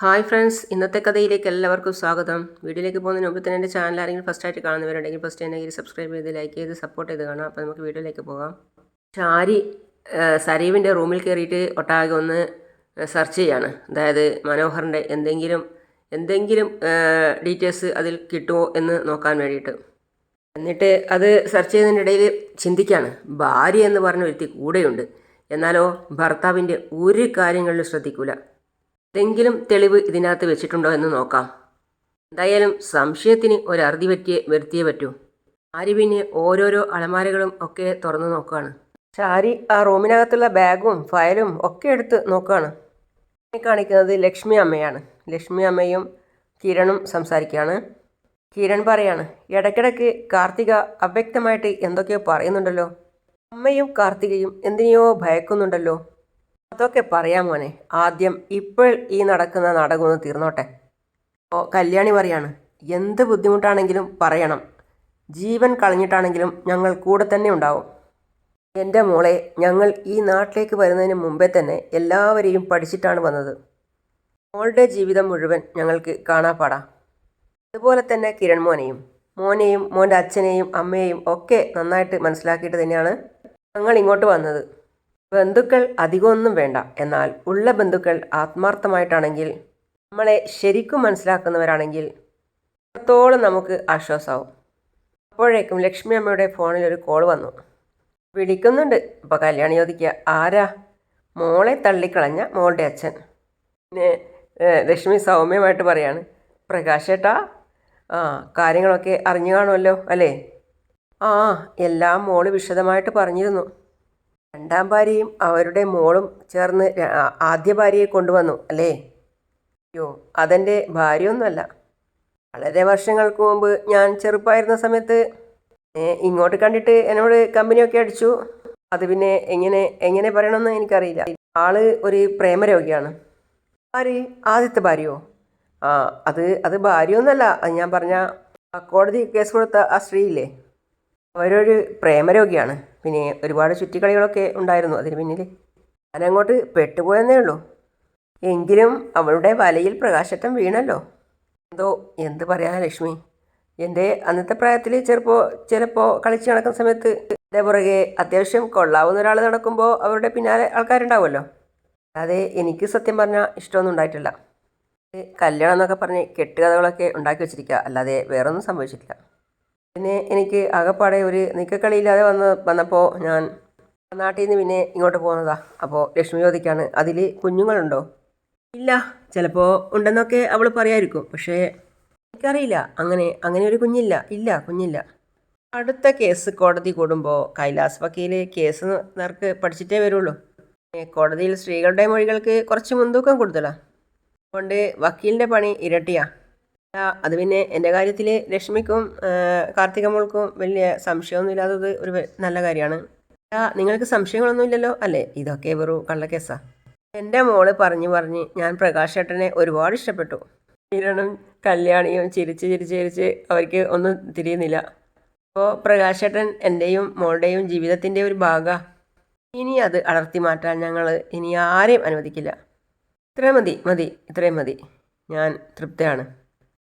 Hi friends, ഇന്നത്തെ കഥയിലേക്ക് എല്ലാവർക്കും സ്വാഗതം. വീഡിയോയിലേക്ക് പോകുന്നതിന് മുമ്പ് തന്നെ എൻ്റെ ചാനൽ ആരെങ്കിലും ഫസ്റ്റായിട്ട് കാണുന്നവരുണ്ടെങ്കിൽ ഫസ്റ്റ് തന്നെ സബ്സ്ക്രൈബ് ചെയ്ത് ലൈക്ക് ചെയ്ത് സപ്പോർട്ട് ചെയ്ത് കാണാം. അപ്പോൾ നമുക്ക് വീഡിയോയിലേക്ക് പോകാം. ഷാരി സരീവിൻ്റെ റൂമിൽ കയറിയിട്ട് ഒട്ടാകെ ഒന്ന് സെർച്ച് ചെയ്യാണ്. അതായത് മനോഹറിൻ്റെ എന്തെങ്കിലും ഡീറ്റെയിൽസ് അതിൽ കിട്ടുമോ എന്ന് നോക്കാൻ വേണ്ടിയിട്ട്. എന്നിട്ട് അത് സെർച്ച് ചെയ്യുന്നതിൻ്റെ ഇടയിൽ ചിന്തിക്കുകയാണ്, ഭാര്യ എന്ന് പറഞ്ഞ വ്യക്തി കൂടെയുണ്ട്, എന്നാലോ ഭർത്താവിൻ്റെ ഒരു കാര്യങ്ങളിലും ശ്രദ്ധിക്കൂല. എന്തെങ്കിലും തെളിവ് ഇതിനകത്ത് വെച്ചിട്ടുണ്ടോ എന്ന് നോക്കാം. എന്തായാലും സംശയത്തിന് ഒരറുതി വരുത്തിയേ പറ്റൂ. ആരി പിന്നെ ഓരോരോ അലമാരകളും ഒക്കെ തുറന്നു നോക്കുകയാണ്. ഷാരി ആ റൂമിനകത്തുള്ള ബാഗും ഫയലും ഒക്കെ എടുത്ത് നോക്കുകയാണ്. കാണിക്കുന്നത് ലക്ഷ്മി അമ്മയാണ്. ലക്ഷ്മി അമ്മയും കിരണും സംസാരിക്കുകയാണ്. കിരൺ പറയാണ്, ഇടയ്ക്കിടയ്ക്ക് കാർത്തിക അവ്യക്തമായിട്ട് എന്തൊക്കെയോ പറയുന്നുണ്ടല്ലോ. അമ്മയും കാർത്തികയും എന്തിനെയോ ഭയക്കുന്നുണ്ടല്ലോ. അതൊക്കെ പറയാം മോനെ, ആദ്യം ഇപ്പോൾ ഈ നടക്കുന്ന നാടകമൊന്ന് തീർന്നോട്ടെ. കല്യാണി പറയാണ്, എന്ത് ബുദ്ധിമുട്ടാണെങ്കിലും പറയണം, ജീവൻ കളഞ്ഞിട്ടാണെങ്കിലും ഞങ്ങൾ കൂടെ തന്നെ ഉണ്ടാവും. എൻ്റെ മോളെ, ഞങ്ങൾ ഈ നാട്ടിലേക്ക് വരുന്നതിന് മുമ്പേ തന്നെ എല്ലാവരെയും പഠിച്ചിട്ടാണ് വന്നത്. മോളുടെ ജീവിതം മുഴുവൻ ഞങ്ങൾക്ക് കാണാപ്പാടാം. അതുപോലെ തന്നെ കിരൺ മോനെയും മോൻ്റെ അച്ഛനെയും അമ്മയെയും ഒക്കെ നന്നായിട്ട് മനസ്സിലാക്കിയിട്ട് തന്നെയാണ് ഞങ്ങൾ ഇങ്ങോട്ട് വന്നത്. ബന്ധുക്കൾ അധികമൊന്നും വേണ്ട, എന്നാൽ ഉള്ള ബന്ധുക്കൾ ആത്മാർത്ഥമായിട്ടാണെങ്കിൽ, നമ്മളെ ശരിക്കും മനസ്സിലാക്കുന്നവരാണെങ്കിൽ അത്രത്തോളം നമുക്ക് ആശ്വാസമാവും. അപ്പോഴേക്കും ലക്ഷ്മി അമ്മയുടെ ഫോണിൽ ഒരു കോൾ വന്നു. വിളിക്കുന്നുണ്ട്. അപ്പോൾ കല്യാണി ചോദിക്കുക, ആരാ? മോളെ തള്ളിക്കളഞ്ഞ മോളുടെ അച്ഛൻ. പിന്നെ ലക്ഷ്മി സൗമ്യമായിട്ട് പറയാണ്, പ്രകാശേട്ടാ, കാര്യങ്ങളൊക്കെ അറിഞ്ഞു കാണുമല്ലോ അല്ലേ? എല്ലാം മോള് വിശദമായിട്ട് പറഞ്ഞിരുന്നു. രണ്ടാം ഭാര്യയും അവരുടെ മോളും ചേർന്ന് ആദ്യ ഭാര്യയെ കൊണ്ടുവന്നു അല്ലേ? അയ്യോ, അതെൻ്റെ ഭാര്യയൊന്നുമല്ല. വളരെ വർഷങ്ങൾക്ക് മുമ്പ് ഞാൻ ചെറുപ്പമായിരുന്ന സമയത്ത് ഇങ്ങോട്ട് കണ്ടിട്ട് എന്നോട് കമ്പനിയൊക്കെ അടിച്ചു. അത് പിന്നെ എങ്ങനെ പറയണമെന്ന് എനിക്കറിയില്ല. ആള് ഒരു പ്രേമരോഗിയാണ്. ആര്? ആദ്യത്തെ ഭാര്യയോ? അത് ഭാര്യയൊന്നുമല്ല. അത് ഞാൻ പറഞ്ഞ കോടതി കേസ് കൊടുത്ത ആ സ്ത്രീയില്ലേ, അവരൊരു പ്രേമരോഗിയാണ്. പിന്നെ ഒരുപാട് ചുറ്റിക്കളികളൊക്കെ ഉണ്ടായിരുന്നു അതിന് പിന്നിൽ. ഞാനങ്ങോട്ട് പെട്ടുപോയെന്നേ ഉള്ളൂ. എങ്കിലും അവളുടെ വലയിൽ പ്രകാശട്ടം വീണല്ലോ. എന്ത് പറയാനാ ലക്ഷ്മി, എൻ്റെ അന്നത്തെ പ്രായത്തിൽ ചിലപ്പോൾ കളിച്ച് നടക്കുന്ന സമയത്ത് എൻ്റെ പുറകെ അത്യാവശ്യം കൊള്ളാവുന്ന ഒരാൾ നടക്കുമ്പോൾ അവരുടെ പിന്നാലെ ആൾക്കാരുണ്ടാവുമല്ലോ. അല്ലാതെ എനിക്ക് സത്യം പറഞ്ഞാൽ ഇഷ്ടമൊന്നും ഉണ്ടായിട്ടില്ല. കല്യാണം എന്നൊക്കെ പറഞ്ഞ് കെട്ടുകഥകളൊക്കെ ഉണ്ടാക്കി വെച്ചിരിക്കുക, അല്ലാതെ വേറൊന്നും സംഭവിച്ചിട്ടില്ല. പിന്നെ എനിക്ക് ആകെപ്പാടെ ഒരു നിൽക്കക്കളിയില്ലാതെ വന്നപ്പോൾ ഞാൻ നാട്ടിൽ നിന്ന് പിന്നെ ഇങ്ങോട്ട് പോകുന്നതാ. അപ്പോൾ ലക്ഷ്മി ചോദിക്കാണ്, അതിൽ കുഞ്ഞുങ്ങളുണ്ടോ? ഇല്ല, ചിലപ്പോൾ ഉണ്ടെന്നൊക്കെ അവൾ പറയായിരിക്കും, പക്ഷേ എനിക്കറിയില്ല. അങ്ങനെ ഒരു കുഞ്ഞില്ല. അടുത്ത കേസ് കോടതി കൂടുമ്പോൾ കൈലാസ് വക്കീൽ കേസ് നേർക്ക് പഠിച്ചിട്ടേ വരുള്ളൂ. കോടതിയിൽ സ്ത്രീകളുടെ മൊഴികൾക്ക് കുറച്ച് മുൻതൂക്കം കൊടുത്തലാണ്. അതുകൊണ്ട് വക്കീലിൻ്റെ പണി ഇരട്ടിയാ. അത് പിന്നെ എൻ്റെ കാര്യത്തിൽ ലക്ഷ്മിക്കും കാർത്തിക മോൾക്കും വലിയ സംശയമൊന്നും ഇല്ലാത്തത് ഒരു നല്ല കാര്യമാണ്. നിങ്ങൾക്ക് സംശയങ്ങളൊന്നുമില്ലല്ലോ അല്ലേ? ഇതൊക്കെ വെറും കള്ളക്കേസാ. എൻ്റെ മോള് പറഞ്ഞ് ഞാൻ പ്രകാശേട്ടനെ ഒരുപാട് ഇഷ്ടപ്പെട്ടു. കിരണും കല്യാണിയും ചിരിച്ച് അവർക്ക് ഒന്നും തിരിയുന്നില്ല. അപ്പോൾ പ്രകാശേട്ടൻ എൻ്റെയും മോളുടെയും ജീവിതത്തിൻ്റെ ഒരു ഭാഗമാണ്. ഇനി അത് അടർത്തി മാറ്റാൻ ഞങ്ങൾ ഇനി ആരെയും അനുവദിക്കില്ല. ഇത്രയും മതി. ഞാൻ തൃപ്തയാണ്.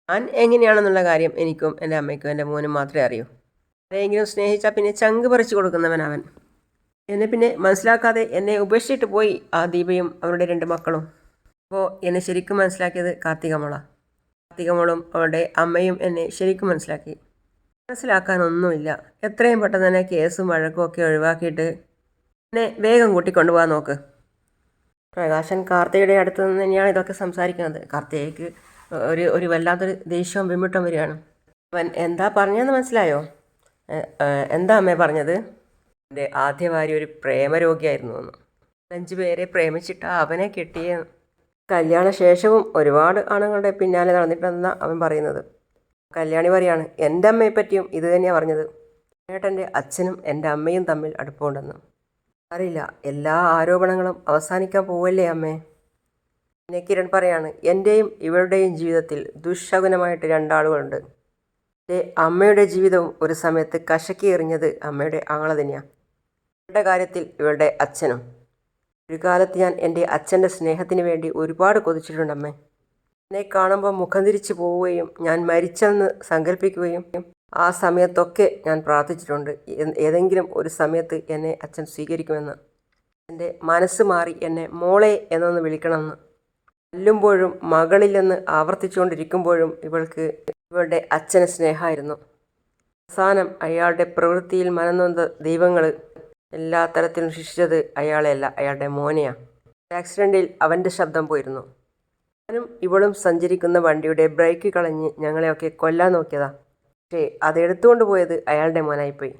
ഞാൻ എങ്ങനെയാണെന്നുള്ള കാര്യം എനിക്കും എൻ്റെ അമ്മയ്ക്കും എൻ്റെ മോനും മാത്രമേ അറിയൂ. ആരെയെങ്കിലും സ്നേഹിച്ചാൽ പിന്നെ ചങ്ക് പറിച്ചു കൊടുക്കുന്നവൻ അവൻ. എന്നെ പിന്നെ മനസ്സിലാക്കാതെ എന്നെ ഉപേക്ഷിച്ചിട്ട് പോയി ആ ദീപയും അവരുടെ 2 മക്കളും. അപ്പോൾ എന്നെ ശരിക്കും മനസ്സിലാക്കിയത് കാർത്തിക മോളും അവളുടെ അമ്മയും എന്നെ ശരിക്കും മനസ്സിലാക്കാനൊന്നുമില്ല. എത്രയും പെട്ടെന്ന് തന്നെ കേസും വഴക്കും ഒക്കെ ഒഴിവാക്കിയിട്ട് എന്നെ വേഗം കൂട്ടിക്കൊണ്ടുപോകാൻ നോക്ക്. പ്രകാശൻ കാർത്തികയുടെ അടുത്ത് നിന്ന് തന്നെയാണ് ഇതൊക്കെ സംസാരിക്കുന്നത്. കാർത്തികയ്ക്ക് ഒരു വല്ലാത്തൊരു ദേഷ്യവും വിമ്മിട്ടം വരികയാണ്. അവൻ എന്താ പറഞ്ഞതെന്ന് മനസ്സിലായോ? എന്താ അമ്മേ പറഞ്ഞത്? എൻ്റെ ആദ്യ ഭാര്യ ഒരു പ്രേമരോഗിയായിരുന്നു എന്ന്. 5 പേരെ പ്രേമിച്ചിട്ട് അവനെ കെട്ടിയ. കല്യാണശേഷവും ഒരുപാട് ആണുങ്ങളുടെ പിന്നാലെ നടന്നിട്ടുണ്ടെന്നാണ് അവൻ പറയുന്നത്. കല്യാണി പറയാണ്, എൻ്റെ അമ്മയെപ്പറ്റിയും ഇത് തന്നെയാണ് പറഞ്ഞത്. ഏട്ടൻ്റെ അച്ഛനും എൻ്റെ അമ്മയും തമ്മിൽ അടുപ്പമുണ്ടെന്ന്. അറിയില്ല, എല്ലാ ആരോപണങ്ങളും അവസാനിക്കാൻ പോവല്ലേ അമ്മേ? പിന്നെ കിരൺ പറയാണ്, എൻ്റെയും ഇവളുടെയും ജീവിതത്തിൽ ദുശകുനമായിട്ട് 2 ആളുകളുണ്ട്. എൻ്റെ അമ്മയുടെ ജീവിതവും ഒരു സമയത്ത് കശക്കി എറിഞ്ഞത് അമ്മയുടെ ആങ്ങള തന്നെയാണ്. ഇവളുടെ കാര്യത്തിൽ ഇവളുടെ അച്ഛനും. ഒരു കാലത്ത് ഞാൻ എൻ്റെ അച്ഛൻ്റെ സ്നേഹത്തിന് വേണ്ടി ഒരുപാട് കൊതിച്ചിട്ടുണ്ടമ്മേ. എന്നെ കാണുമ്പോൾ മുഖം തിരിച്ചു പോവുകയും ഞാൻ മരിച്ചെന്ന് സങ്കല്പിക്കുകയും ആ സമയത്തൊക്കെ ഞാൻ പ്രാർത്ഥിച്ചിട്ടുണ്ട്, ഏതെങ്കിലും ഒരു സമയത്ത് എന്നെ അച്ഛൻ സ്വീകരിക്കുമെന്ന്. എൻ്റെ മനസ്സ് മാറി എന്നെ മോളെ എന്നൊന്ന് വിളിക്കണമെന്ന്. കൊല്ലുമ്പോഴും മകളില്ലെന്ന് ആവർത്തിച്ചുകൊണ്ടിരിക്കുമ്പോഴും ഇവൾക്ക് ഇവളുടെ അച്ഛന് സ്നേഹമായിരുന്നു. അവസാനം അയാളുടെ പ്രവൃത്തിയിൽ മനംനൊന്ത ദൈവങ്ങൾ എല്ലാ തരത്തിലും ശിക്ഷിച്ചത് അയാളെയല്ല, അയാളുടെ മോനെയാണ്. ആക്സിഡൻറ്റിൽ അവൻ്റെ ശബ്ദം പോയിരുന്നു. ഞാനും ഇവളും സഞ്ചരിക്കുന്ന വണ്ടിയുടെ ബ്രേക്ക് കളഞ്ഞ് ഞങ്ങളെയൊക്കെ കൊല്ലാൻ നോക്കിയതാ. പക്ഷേ അതെടുത്തുകൊണ്ട് പോയത് അയാളുടെ മോനായിപ്പോയി.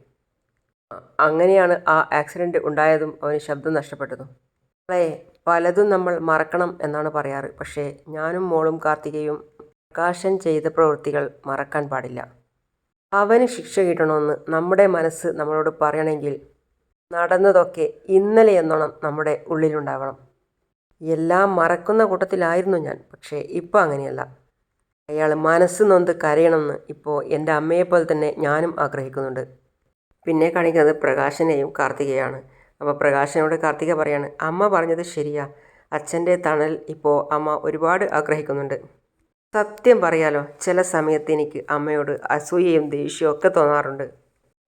അങ്ങനെയാണ് ആ ആക്സിഡൻറ്റ് ഉണ്ടായതും അവന് ശബ്ദം നഷ്ടപ്പെട്ടതും. നമ്മളെ പലതും നമ്മൾ മറക്കണം എന്നാണ് പറയാറ്. പക്ഷേ ഞാനും മോളും കാർത്തികയും പ്രകാശൻ ചെയ്ത പ്രവൃത്തികൾ മറക്കാൻ പാടില്ല. അവന് ശിക്ഷ കിട്ടണമെന്ന് നമ്മുടെ മനസ്സ് നമ്മളോട് പറയണമെങ്കിൽ നടന്നതൊക്കെ ഇന്നലെ എന്നോണം നമ്മുടെ ഉള്ളിലുണ്ടാവണം. എല്ലാം മറക്കുന്ന കൂട്ടത്തിലായിരുന്നു ഞാൻ. പക്ഷേ ഇപ്പോൾ അങ്ങനെയല്ല. അയാൾ മനസ്സ് നൊന്ത് കരയണമെന്ന് ഇപ്പോൾ എൻ്റെ അമ്മയെപ്പോലെ തന്നെ ഞാനും ആഗ്രഹിക്കുന്നുണ്ട്. പിന്നെ കാണിക്കുന്നത് പ്രകാശനെയും കാർത്തികയാണ്. അപ്പോൾ പ്രകാശനോട് കാർത്തിക പറയാണ്, അമ്മ പറഞ്ഞത് ശരിയാ, അച്ഛൻ്റെ തണൽ ഇപ്പോൾ അമ്മ ഒരുപാട് ആഗ്രഹിക്കുന്നുണ്ട്. സത്യം പറയാലോ, ചില സമയത്ത് എനിക്ക് അമ്മയോട് അസൂയയും ദേഷ്യവും ഒക്കെ തോന്നാറുണ്ട്.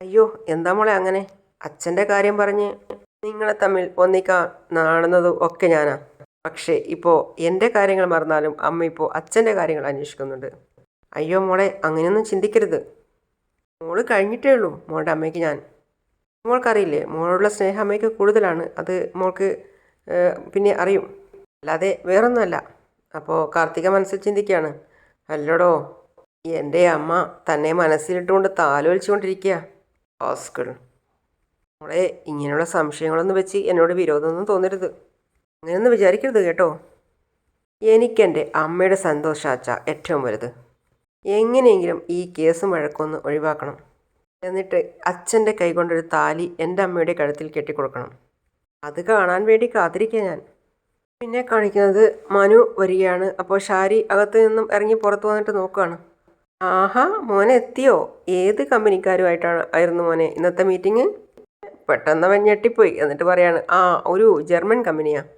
അയ്യോ എന്താ മോളെ അങ്ങനെ? അച്ഛൻ്റെ കാര്യം പറഞ്ഞ് നിങ്ങളെ തമ്മിൽ ഒന്നിക്കാൻ നടന്നതും ഒക്കെ ഞാനാ. പക്ഷേ ഇപ്പോൾ എൻ്റെ കാര്യങ്ങൾ മറന്നാലും അമ്മ ഇപ്പോൾ അച്ഛൻ്റെ കാര്യങ്ങൾ അന്വേഷിക്കുന്നുണ്ട്. അയ്യോ മോളെ, അങ്ങനെയൊന്നും ചിന്തിക്കരുത്. മോള് കഴിഞ്ഞിട്ടേ ഉള്ളൂ മോളുടെ അമ്മയ്ക്ക് ഞാൻ. മോൾക്കറിയില്ലേ, മോളുള്ള സ്നേഹം അമ്മയ്ക്ക് കൂടുതലാണ്. അത് മോൾക്ക് പിന്നെ അറിയും, അല്ലാതെ വേറൊന്നുമല്ല. അപ്പോൾ കാർത്തിക മനസ്സിൽ ചിന്തിക്കുകയാണ്, അല്ലടോ എൻ്റെ അമ്മ തന്നെ മനസ്സിലിട്ടുകൊണ്ട് താലോലിച്ചുകൊണ്ടിരിക്കുക. ഓസ്കൾ മോളെ, ഇങ്ങനെയുള്ള സംശയങ്ങളൊന്നും വെച്ച് എന്നോട് വിരോധമൊന്നും തോന്നരുത്. അങ്ങനെയൊന്നും വിചാരിക്കരുത് കേട്ടോ. എനിക്കെൻ്റെ അമ്മയുടെ സന്തോഷാച്ച ഏറ്റവും വലുത്. എങ്ങനെയെങ്കിലും ഈ കേസും വഴക്കൊന്ന് ഒഴിവാക്കണം. എന്നിട്ട് അച്ഛൻ്റെ കൈകൊണ്ടൊരു താലി എൻ്റെ അമ്മയുടെ കഴുത്തിൽ കെട്ടിക്കൊടുക്കണം. അത് കാണാൻ വേണ്ടി കാത്തിരിക്കുക ഞാൻ. പിന്നെ കാണിക്കുന്നത് മനു വരികയാണ്. അപ്പോൾ ഷാരി അകത്ത് നിന്നും ഇറങ്ങി പുറത്ത് വന്നിട്ട് നോക്കുകയാണ്. ആഹാ, മോനെ എത്തിയോ? ഏത് കമ്പനിക്കാരുമായിട്ടാണ് ആയിരുന്നു മോനെ ഇന്നത്തെ മീറ്റിംഗ്? പെട്ടെന്ന് അവൻ ഞെട്ടിപ്പോയി. എന്നിട്ട് പറയാണ്, ഒരു ജർമ്മൻ കമ്പനിയാണ്.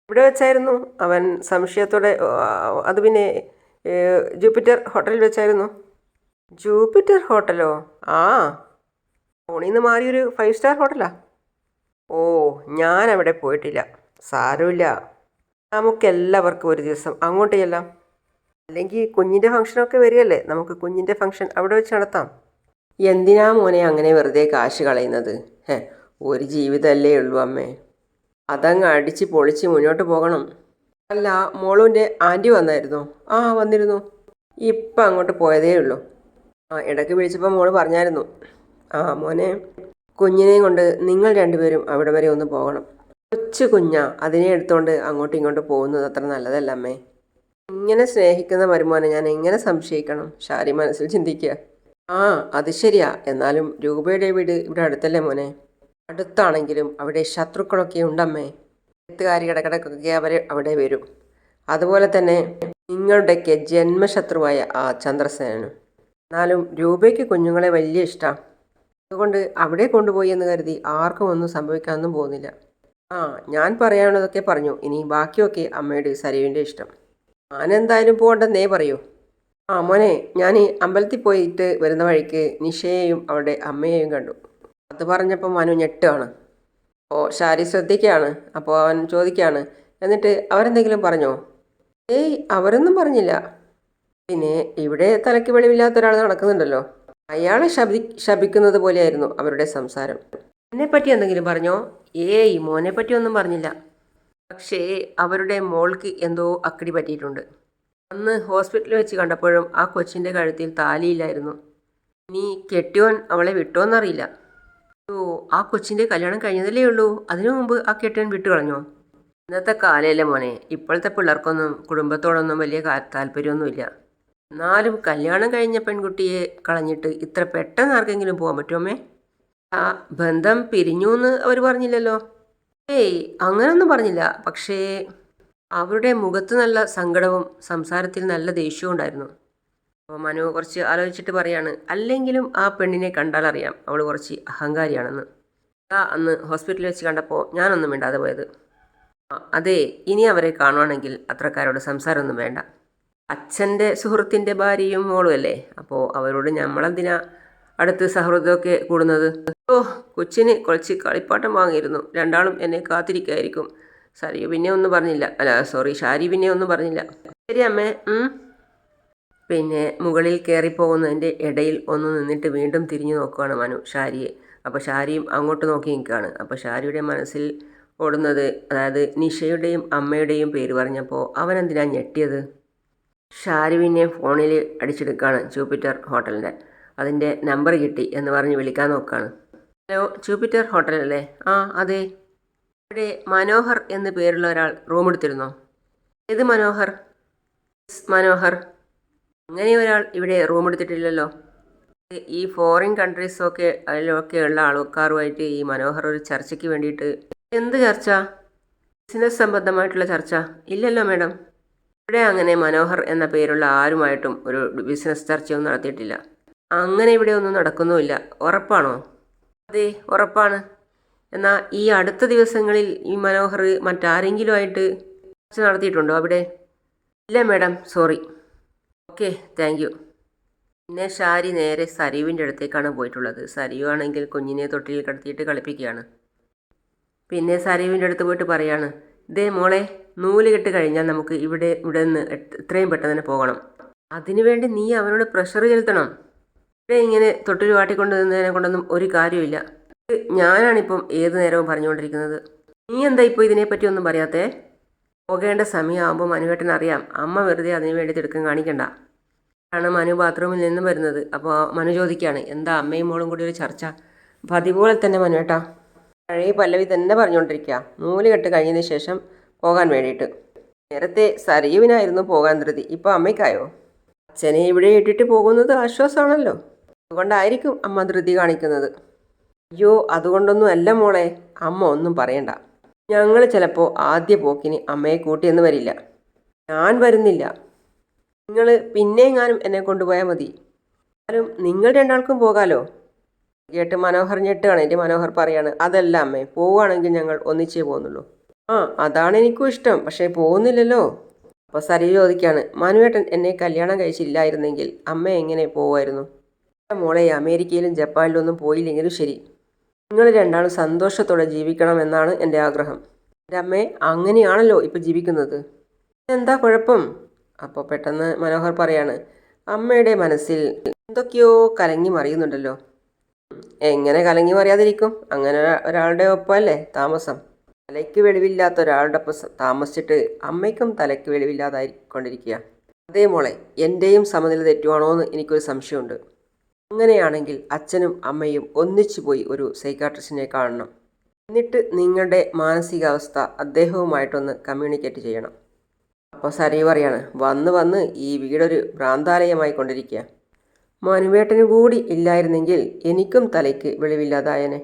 ഇവിടെ വെച്ചായിരുന്നു. അവൻ സംശയത്തോടെ, അത് പിന്നെ ജൂപ്പിറ്റർ ഹോട്ടലിൽ വെച്ചായിരുന്നു. ജൂപ്പിറ്റർ ഹോട്ടലോ? ഫോണിൽ നിന്ന് മാറിയൊരു 5 സ്റ്റാർ ഹോട്ടലാ. ഓ, ഞാൻ അവിടെ പോയിട്ടില്ല. സാരമില്ല, നമുക്കെല്ലാവർക്കും ഒരു ദിവസം അങ്ങോട്ട് ചെല്ലാം. അല്ലെങ്കിൽ കുഞ്ഞിൻ്റെ ഫംഗ്ഷനൊക്കെ വരികയല്ലേ, നമുക്ക് കുഞ്ഞിൻ്റെ ഫംഗ്ഷൻ അവിടെ വെച്ച് നടത്താം. എന്തിനാ മോനെ അങ്ങനെ വെറുതെ കാശ് കളയുന്നത്? ഒരു ജീവിതമല്ലേ ഉള്ളൂ അമ്മേ. അതങ്ങ് അടിച്ച് പൊളിച്ച് മുന്നോട്ട് പോകണം. അല്ല, മോളുവിൻ്റെ ആൻറ്റി വന്നായിരുന്നോ? വന്നിരുന്നു. ഇപ്പം അങ്ങോട്ട് പോയതേ ഉള്ളൂ. ഇടയ്ക്ക് വിളിച്ചപ്പോൾ മോള് പറഞ്ഞായിരുന്നു. മോനെ, കുഞ്ഞിനെയും കൊണ്ട് നിങ്ങൾ രണ്ടുപേരും അവിടെ വരെ ഒന്ന് പോകണം. കൊച്ചു കുഞ്ഞാ, അതിനെ എടുത്തുകൊണ്ട് അങ്ങോട്ടും ഇങ്ങോട്ടും പോകുന്നത് അത്ര നല്ലതല്ല അമ്മേ. ഇങ്ങനെ സ്നേഹിക്കുന്ന മരുമോനെ ഞാൻ എങ്ങനെ സംശയിക്കണം? ഷാരി മനസ്സിൽ ചിന്തിക്കുക. അത് ശരിയാ. എന്നാലും രൂപയുടെ വീട് ഇവിടെ അടുത്തല്ലേ മോനെ? അടുത്താണെങ്കിലും അവിടെ ശത്രുക്കളൊക്കെ ഉണ്ടമ്മേ. എഴുത്തുകാരി ഇടക്കിടക്കൊക്കെ അവർ അവിടെ വരും. അതുപോലെ തന്നെ നിങ്ങളുടെയൊക്കെ ജന്മശത്രുവായ ആ ചന്ദ്രസേനനും. എന്നാലും രൂപയ്ക്ക് കുഞ്ഞുങ്ങളെ വലിയ ഇഷ്ടമാണ്. അതുകൊണ്ട് അവിടെ കൊണ്ടുപോയി എന്ന് കരുതി ആർക്കും ഒന്നും സംഭവിക്കാനൊന്നും പോകുന്നില്ല. ഞാൻ പറയാനുള്ളതൊക്കെ പറഞ്ഞു. ഇനി ബാക്കിയൊക്കെ അമ്മയുടെ സരീവിൻ്റെ ഇഷ്ടം. ഞാനെന്തായാലും പോകണ്ടെന്നേ പറയൂ. മോനെ, ഞാൻ അമ്പലത്തിൽ പോയിട്ട് വരുന്ന വഴിക്ക് നിഷയെയും അവളുടെ അമ്മയെയും കണ്ടു. അത് പറഞ്ഞപ്പോൾ മനു ഞെട്ടുകയാണ്. ഷാരി ശ്രദ്ധിക്കുകയാണ്. അപ്പോൾ അവൻ ചോദിക്കുകയാണ്, എന്നിട്ട് അവരെന്തെങ്കിലും പറഞ്ഞോ? അവരൊന്നും പറഞ്ഞില്ല. പിന്നെ ഇവിടെ തലയ്ക്ക് വെളിവില്ലാത്ത ഒരാൾ നടക്കുന്നുണ്ടല്ലോ, അയാളെ ശപിക്കുന്നത് പോലെയായിരുന്നു അവരുടെ സംസാരം. എന്നെപ്പറ്റി എന്തെങ്കിലും പറഞ്ഞോ? മോനെ പറ്റി ഒന്നും പറഞ്ഞില്ല. പക്ഷേ അവരുടെ മോൾക്ക് എന്തോ അക്കടി പറ്റിയിട്ടുണ്ട്. അന്ന് ഹോസ്പിറ്റലിൽ വെച്ച് കണ്ടപ്പോഴും ആ കൊച്ചിൻ്റെ കഴുത്തിൽ താലിയില്ലായിരുന്നു. ഇനി കെട്ടിയോൻ അവളെ വിട്ടോന്നറിയില്ല. ആ കൊച്ചിൻ്റെ കല്യാണം കഴിഞ്ഞതല്ലേ ഉള്ളൂ, അതിനു മുമ്പ് ആ കെട്ടിയോൻ വിട്ടുകളഞ്ഞോ? ഇന്നത്തെ കാലമല്ലേ മോനെ, ഇപ്പോഴത്തെ പിള്ളേർക്കൊന്നും കുടുംബത്തോടൊന്നും വലിയ താല്പര്യമൊന്നുമില്ല. എന്നാലും കല്യാണം കഴിഞ്ഞ പെൺകുട്ടിയെ കളഞ്ഞിട്ട് ഇത്ര പെട്ടെന്ന് ആർക്കെങ്കിലും പോകാൻ പറ്റുമേ? ബന്ധം പിരിഞ്ഞു എന്ന് അവർ പറഞ്ഞില്ലല്ലോ. അങ്ങനൊന്നും പറഞ്ഞില്ല. പക്ഷേ അവരുടെ മുഖത്ത് നല്ല സങ്കടവും സംസാരത്തിൽ നല്ല ദേഷ്യവും ഉണ്ടായിരുന്നു. അപ്പോൾ മനു കുറച്ച് ആലോചിച്ചിട്ട് പറയാണ്, അല്ലെങ്കിലും ആ പെണ്ണിനെ കണ്ടാൽ അറിയാം അവൾ കുറച്ച് അഹങ്കാരിയാണെന്ന്. അന്ന് ഹോസ്പിറ്റലിൽ വെച്ച് കണ്ടപ്പോൾ ഞാനൊന്നും മിണ്ടാതെ പോയത്. അതെ, ഇനി അവരെ കാണുവാണെങ്കിൽ അത്രക്കാരോട് സംസാരമൊന്നും വേണ്ട. അച്ഛൻ്റെ സുഹൃത്തിൻ്റെ ഭാര്യയും മോളും അല്ലേ. അപ്പോൾ അവരോട് നമ്മളെന്തിനാ അടുത്ത് സൗഹൃദമൊക്കെ കൂടുന്നത്? ഓ, കൊച്ചിന് കുറച്ച് കളിപ്പാട്ടം വാങ്ങിയിരുന്നു. രണ്ടാളും എന്നെ കാത്തിരിക്കായിരിക്കും. സരിയു പിന്നെ ഒന്നും പറഞ്ഞില്ല. അല്ല സോറി, ഷാരി പിന്നെ ഒന്നും പറഞ്ഞില്ല. ശരി അമ്മേ. പിന്നെ മുകളിൽ കയറിപ്പോകുന്നതിൻ്റെ ഇടയിൽ ഒന്ന് നിന്നിട്ട് വീണ്ടും തിരിഞ്ഞു നോക്കുകയാണ് മനു ഷാരിയെ. അപ്പോൾ ഷാരിയും അങ്ങോട്ട് നോക്കി നിൽക്കുകയാണ്. അപ്പോൾ ഷാരിയുടെ മനസ്സിൽ ഓടുന്നത്, അതായത് നിഷയുടെയും അമ്മയുടെയും പേര് പറഞ്ഞപ്പോൾ അവനെന്തിനാ ഞെട്ടിയത്? ഷാരി പിന്നെ ഫോണിൽ അടിച്ചെടുക്കുകയാണ് ജൂപ്പിറ്റർ ഹോട്ടലിൻ്റെ. അതിൻ്റെ നമ്പർ കിട്ടി എന്ന് പറഞ്ഞ് വിളിക്കാൻ നോക്കുകയാണ്. ഹലോ, ജൂപ്പിറ്റർ ഹോട്ടലല്ലേ? ആ അതെ. ഇവിടെ മനോഹർ എന്ന് പേരുള്ള ഒരാൾ റൂം എടുത്തിരുന്നോ? ഏത് മനോഹർ? മനോഹർ. അങ്ങനെ ഒരാൾ ഇവിടെ റൂം എടുത്തിട്ടില്ലല്ലോ. ഈ ഫോറിൻ കൺട്രീസൊക്കെ അതിലൊക്കെയുള്ള ആൾക്കാരുമായിട്ട് ഈ മനോഹർ ഒരു ചർച്ചയ്ക്ക് വേണ്ടിയിട്ട്. എന്ത് ചർച്ച? ബിസിനസ് സംബന്ധമായിട്ടുള്ള ചർച്ച? ഇല്ലല്ലോ മാഡം, ഇവിടെ അങ്ങനെ മനോഹർ എന്ന പേരുള്ള ആരുമായിട്ടും ഒരു ബിസിനസ് ചർച്ചയൊന്നും നടത്തിയിട്ടില്ല. അങ്ങനെ ഇവിടെ ഒന്നും നടക്കുന്നുമില്ല. ഉറപ്പാണോ? അതെ, ഉറപ്പാണ്. എന്നാൽ ഈ അടുത്ത ദിവസങ്ങളിൽ ഈ മനോഹർ മറ്റാരെങ്കിലുമായിട്ട് ചർച്ച നടത്തിയിട്ടുണ്ടോ അവിടെ? ഇല്ല madam, sorry. Okay, thank you. പിന്നെ ഷാരി നേരെ സരീവിൻ്റെ അടുത്തേക്കാണ് പോയിട്ടുള്ളത്. സരീവ് ആണെങ്കിൽ കുഞ്ഞിനെ തൊട്ടിൽ കിടത്തിയിട്ട് കളിപ്പിക്കുകയാണ്. പിന്നെ സരീവിൻ്റെ അടുത്ത് പോയിട്ട് പറയാണ്, ഇതേ മോളെ, നൂല് കെട്ട് കഴിഞ്ഞാൽ നമുക്ക് ഇവിടെ നിന്ന് എത്രയും പെട്ടെന്ന് തന്നെ പോകണം. അതിനുവേണ്ടി നീ അവനോട് പ്രഷർ ചെലുത്തണം. ഇവിടെ ഇങ്ങനെ തൊട്ടിൽ വാട്ടിക്കൊണ്ട് നിന്നതിനെ കൊണ്ടൊന്നും ഒരു കാര്യമില്ല. ഞാനാണിപ്പം ഏത് നേരവും പറഞ്ഞുകൊണ്ടിരിക്കുന്നത്. നീ എന്താ ഇപ്പോൾ ഇതിനെപ്പറ്റി ഒന്നും പറയാത്തേ? പോകേണ്ട സമയമാകുമ്പോൾ മനുവേട്ടനറിയാം. അമ്മ വെറുതെ അതിനു വേണ്ടി തിടുക്കം കാണിക്കണ്ട. ആണ് മനു ബാത്റൂമിൽ നിന്ന് വരുന്നത്. അപ്പോൾ മനു ചോദിക്കുകയാണ്, എന്താ അമ്മയും മോളും കൂടി ഒരു ചർച്ച? അപ്പോൾ അതുപോലെ തന്നെ മനുവേട്ടാ, പഴയ പല്ലവി തന്നെ പറഞ്ഞുകൊണ്ടിരിക്കുക, നൂല് കെട്ട് കഴിഞ്ഞതിന് ശേഷം പോകാൻ വേണ്ടിയിട്ട്. നേരത്തെ സരീവിനായിരുന്നു പോകാൻ ധൃതി, ഇപ്പോൾ അമ്മയ്ക്കായോ? അച്ഛനെ ഇവിടെ ഇട്ടിട്ട് പോകുന്നത് ആശ്വാസമാണല്ലോ, അതുകൊണ്ടായിരിക്കും അമ്മ ധൃതി കാണിക്കുന്നത്. അയ്യോ, അതുകൊണ്ടൊന്നും അല്ല മോളെ, അമ്മ ഒന്നും പറയണ്ട. ഞങ്ങൾ ചിലപ്പോൾ ആദ്യ പോക്കിന് അമ്മയെ കൂട്ടിയെന്ന് വരില്ല. ഞാൻ വരുന്നില്ല. നിങ്ങൾ പിന്നെയെങ്ങാനും എന്നെ കൊണ്ടുപോയാൽ മതി. എന്നാലും നിങ്ങൾ രണ്ടാൾക്കും പോകാലോ. കേട്ട് മനോഹർ ഞെട്ടുകയാണ്. എൻ്റെ മനോഹർ പറയാണ്, അതല്ല അമ്മേ, പോവുകയാണെങ്കിൽ ഞങ്ങൾ ഒന്നിച്ചേ പോകുന്നുള്ളൂ. ആ, അതാണ് എനിക്കും ഇഷ്ടം, പക്ഷേ പോകുന്നില്ലല്ലോ. അപ്പോൾ സരി ചോദിക്കുകയാണ്, മനുവേട്ടൻ എന്നെ കല്യാണം കഴിച്ചില്ലായിരുന്നെങ്കിൽ അമ്മ എങ്ങനെ പോവുമായിരുന്നു? മോളെ, അമേരിക്കയിലും ജപ്പാനിലും ഒന്നും പോയില്ലെങ്കിലും ശരി, നിങ്ങൾ രണ്ടാളും സന്തോഷത്തോടെ ജീവിക്കണം എന്നാണ് എൻ്റെ ആഗ്രഹം. എൻ്റെ അമ്മേ, അങ്ങനെയാണല്ലോ ഇപ്പോൾ ജീവിക്കുന്നത്. എന്താ കുഴപ്പം? അപ്പോൾ പെട്ടെന്ന് മനോഹർ പറയാണ്, അമ്മയുടെ മനസ്സിൽ എന്തൊക്കെയോ കലങ്ങി മറിയുന്നുണ്ടല്ലോ. എങ്ങനെ കലങ്ങി മറിയാതിരിക്കും? അങ്ങനെ ഒരാളുടെ ഒപ്പമല്ലേ താമസം. തലയ്ക്ക് വെളിവില്ലാത്ത ഒരാളുടെ ഒപ്പം താമസിച്ചിട്ട് അമ്മയ്ക്കും തലയ്ക്ക് വെളിവില്ലാതായിക്കൊണ്ടിരിക്കുക. അതേ മോളെ, എൻ്റെയും സമനില തെറ്റുവാണോ എന്ന് എനിക്കൊരു സംശയമുണ്ട്. അങ്ങനെയാണെങ്കിൽ അച്ഛനും അമ്മയും ഒന്നിച്ചു പോയി ഒരു സൈക്കാട്രിസ്റ്റിനെ കാണണം. എന്നിട്ട് നിങ്ങളുടെ മാനസികാവസ്ഥ അദ്ദേഹവുമായിട്ടൊന്ന് കമ്മ്യൂണിക്കേറ്റ് ചെയ്യണം. അപ്പോൾ സരി പറയാണ്, വന്ന് ഈ വീടൊരു ഭ്രാന്താലയമായി കൊണ്ടിരിക്കുക. മനുവേട്ടന് കൂടി ഇല്ലായിരുന്നെങ്കിൽ എനിക്കും തലയ്ക്ക് വെളിവില്ലാതായനെ.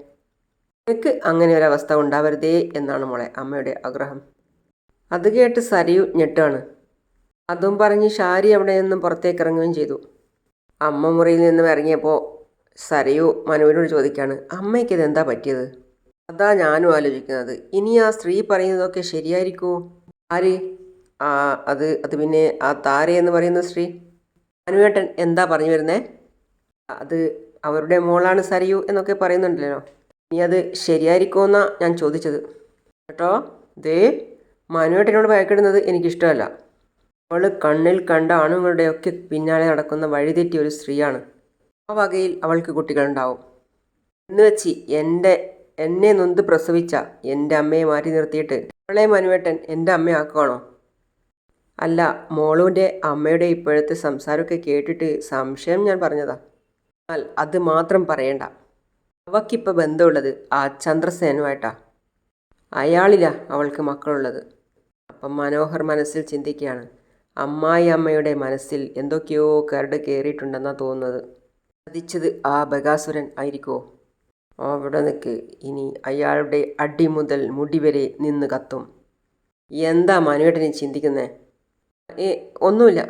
എനിക്ക് അങ്ങനെ ഒരവസ്ഥ ഉണ്ടാവരുതേ എന്നാണ് മോളെ അമ്മയുടെ ആഗ്രഹം. അത് കേട്ട് സരിയു ഞെട്ടാണ്. അതും പറഞ്ഞ് ഷാരി അവിടെ നിന്നും പുറത്തേക്ക് ഇറങ്ങുകയും ചെയ്തു. അമ്മ മുറിയിൽ നിന്നും ഇറങ്ങിയപ്പോൾ സരിയു മനുവിനോട് ചോദിക്കുകയാണ്, അമ്മയ്ക്ക് ഇതെന്താ പറ്റിയത്? അതാ ഞാനും ആലോചിക്കുന്നത്. ഇനി ആ സ്ത്രീ പറയുന്നതൊക്കെ ശരിയായിരിക്കുമോ? ആര്? അത് പിന്നെ ആ താര എന്ന് പറയുന്ന സ്ത്രീ. മനുവേട്ടൻ എന്താ പറഞ്ഞു വരുന്നേ? അത് അവരുടെ മോളാണ് സരിയു എന്നൊക്കെ പറയുന്നുണ്ടല്ലോ. ഇനി അത് ശരിയായിരിക്കുമെന്നാ ഞാൻ ചോദിച്ചത് കേട്ടോ. ദേ, മനുവേട്ടനോട് ഭയപ്പെടുന്നത് എനിക്കിഷ്ടമല്ല. അവൾ കണ്ണിൽ കണ്ട ആണുങ്ങളുടെയൊക്കെ പിന്നാലെ നടക്കുന്ന വഴിതെറ്റിയ ഒരു സ്ത്രീയാണ്. ആ വകയിൽ അവൾക്ക് കുട്ടികളുണ്ടാവും എന്ന് വെച്ച് എന്നെ നൊന്ത് പ്രസവിച്ച എൻ്റെ അമ്മയെ മാറ്റി നിർത്തിയിട്ട് അവളെ മനുവേട്ടൻ എൻ്റെ അമ്മയാക്കുകയാണോ? അല്ല, മോളുവിൻ്റെ അമ്മയുടെ ഇപ്പോഴത്തെ സംസാരമൊക്കെ കേട്ടിട്ട് സംശയം ഞാൻ പറഞ്ഞതാ. എന്നാൽ അത് മാത്രം പറയണ്ട. അവൾക്കിപ്പോൾ ബന്ധമുള്ളത് ആ ചന്ദ്രസേനുമായിട്ടാ. അയാളിലാ അവൾക്ക് മക്കളുള്ളത്. അപ്പം മനോഹർ മനസ്സിൽ ചിന്തിക്കുകയാണ്, അമ്മായി അമ്മയുടെ മനസ്സിൽ എന്തൊക്കെയോ കരട് കയറിയിട്ടുണ്ടെന്നാണ് തോന്നുന്നത്. ചതിച്ചത് ആ ബകാസുരൻ ആയിരിക്കുമോ? അവിടെ നിൽക്ക്, ഇനി അയാളുടെ അടി മുതൽ മുടി വരെ നിന്ന് കത്തും. എന്താ മനുവേട്ടനെ ചിന്തിക്കുന്നേ? ഒന്നുമില്ല.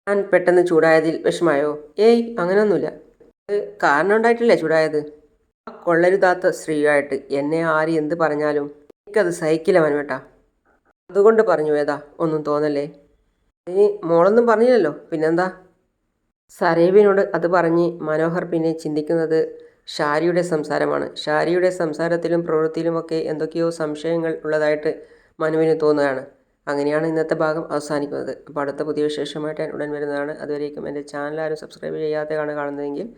ഞാൻ പെട്ടെന്ന് ചൂടായതിൽ വിഷമായോ? ഏയ്, അങ്ങനെയൊന്നുമില്ല. അത് കാരണം ഉണ്ടായിട്ടില്ലേ ചൂടായത്. ആ കൊള്ളരുതാത്ത സ്ത്രീയായിട്ട് എന്നെ ആര് എന്ത് പറഞ്ഞാലും എനിക്കത് സഹിക്കില്ല മനുവേട്ടാ. അതുകൊണ്ട് പറഞ്ഞു, ഏതാ ഒന്നും തോന്നല്ലേ. ഇനി മോളൊന്നും പറഞ്ഞില്ലല്ലോ, പിന്നെന്താ? സരയുവിനോട് അത് പറഞ്ഞ് മനോഹർ പിന്നെ ചിന്തിക്കുന്നത് ഷാരിയുടെ സംസാരമാണ്. ഷാരിയുടെ സംസാരത്തിലും പ്രവൃത്തിയിലുമൊക്കെ എന്തൊക്കെയോ സംശയങ്ങൾ ഉള്ളതായിട്ട് മനുവിന് തോന്നുകയാണ്. അങ്ങനെയാണ് ഇന്നത്തെ ഭാഗം അവസാനിക്കുന്നത്. അപ്പോൾ അടുത്ത പുതിയ വിശേഷമായിട്ട് ഞാൻ ഉടൻ വരുന്നതാണ്. അതുവരേക്കും എൻ്റെ ചാനൽ ആരും സബ്സ്ക്രൈബ് ചെയ്യാതെയാണ് കാണുന്നതെങ്കിൽ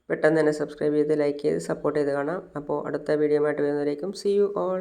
പെട്ടെന്ന് തന്നെ സബ്സ്ക്രൈബ് ചെയ്ത് ലൈക്ക് ചെയ്ത് സപ്പോർട്ട് ചെയ്ത് കാണാം. അപ്പോൾ അടുത്ത വീഡിയോ ആയിട്ട് വരുന്നവരേക്കും സീ യു ഓൾ.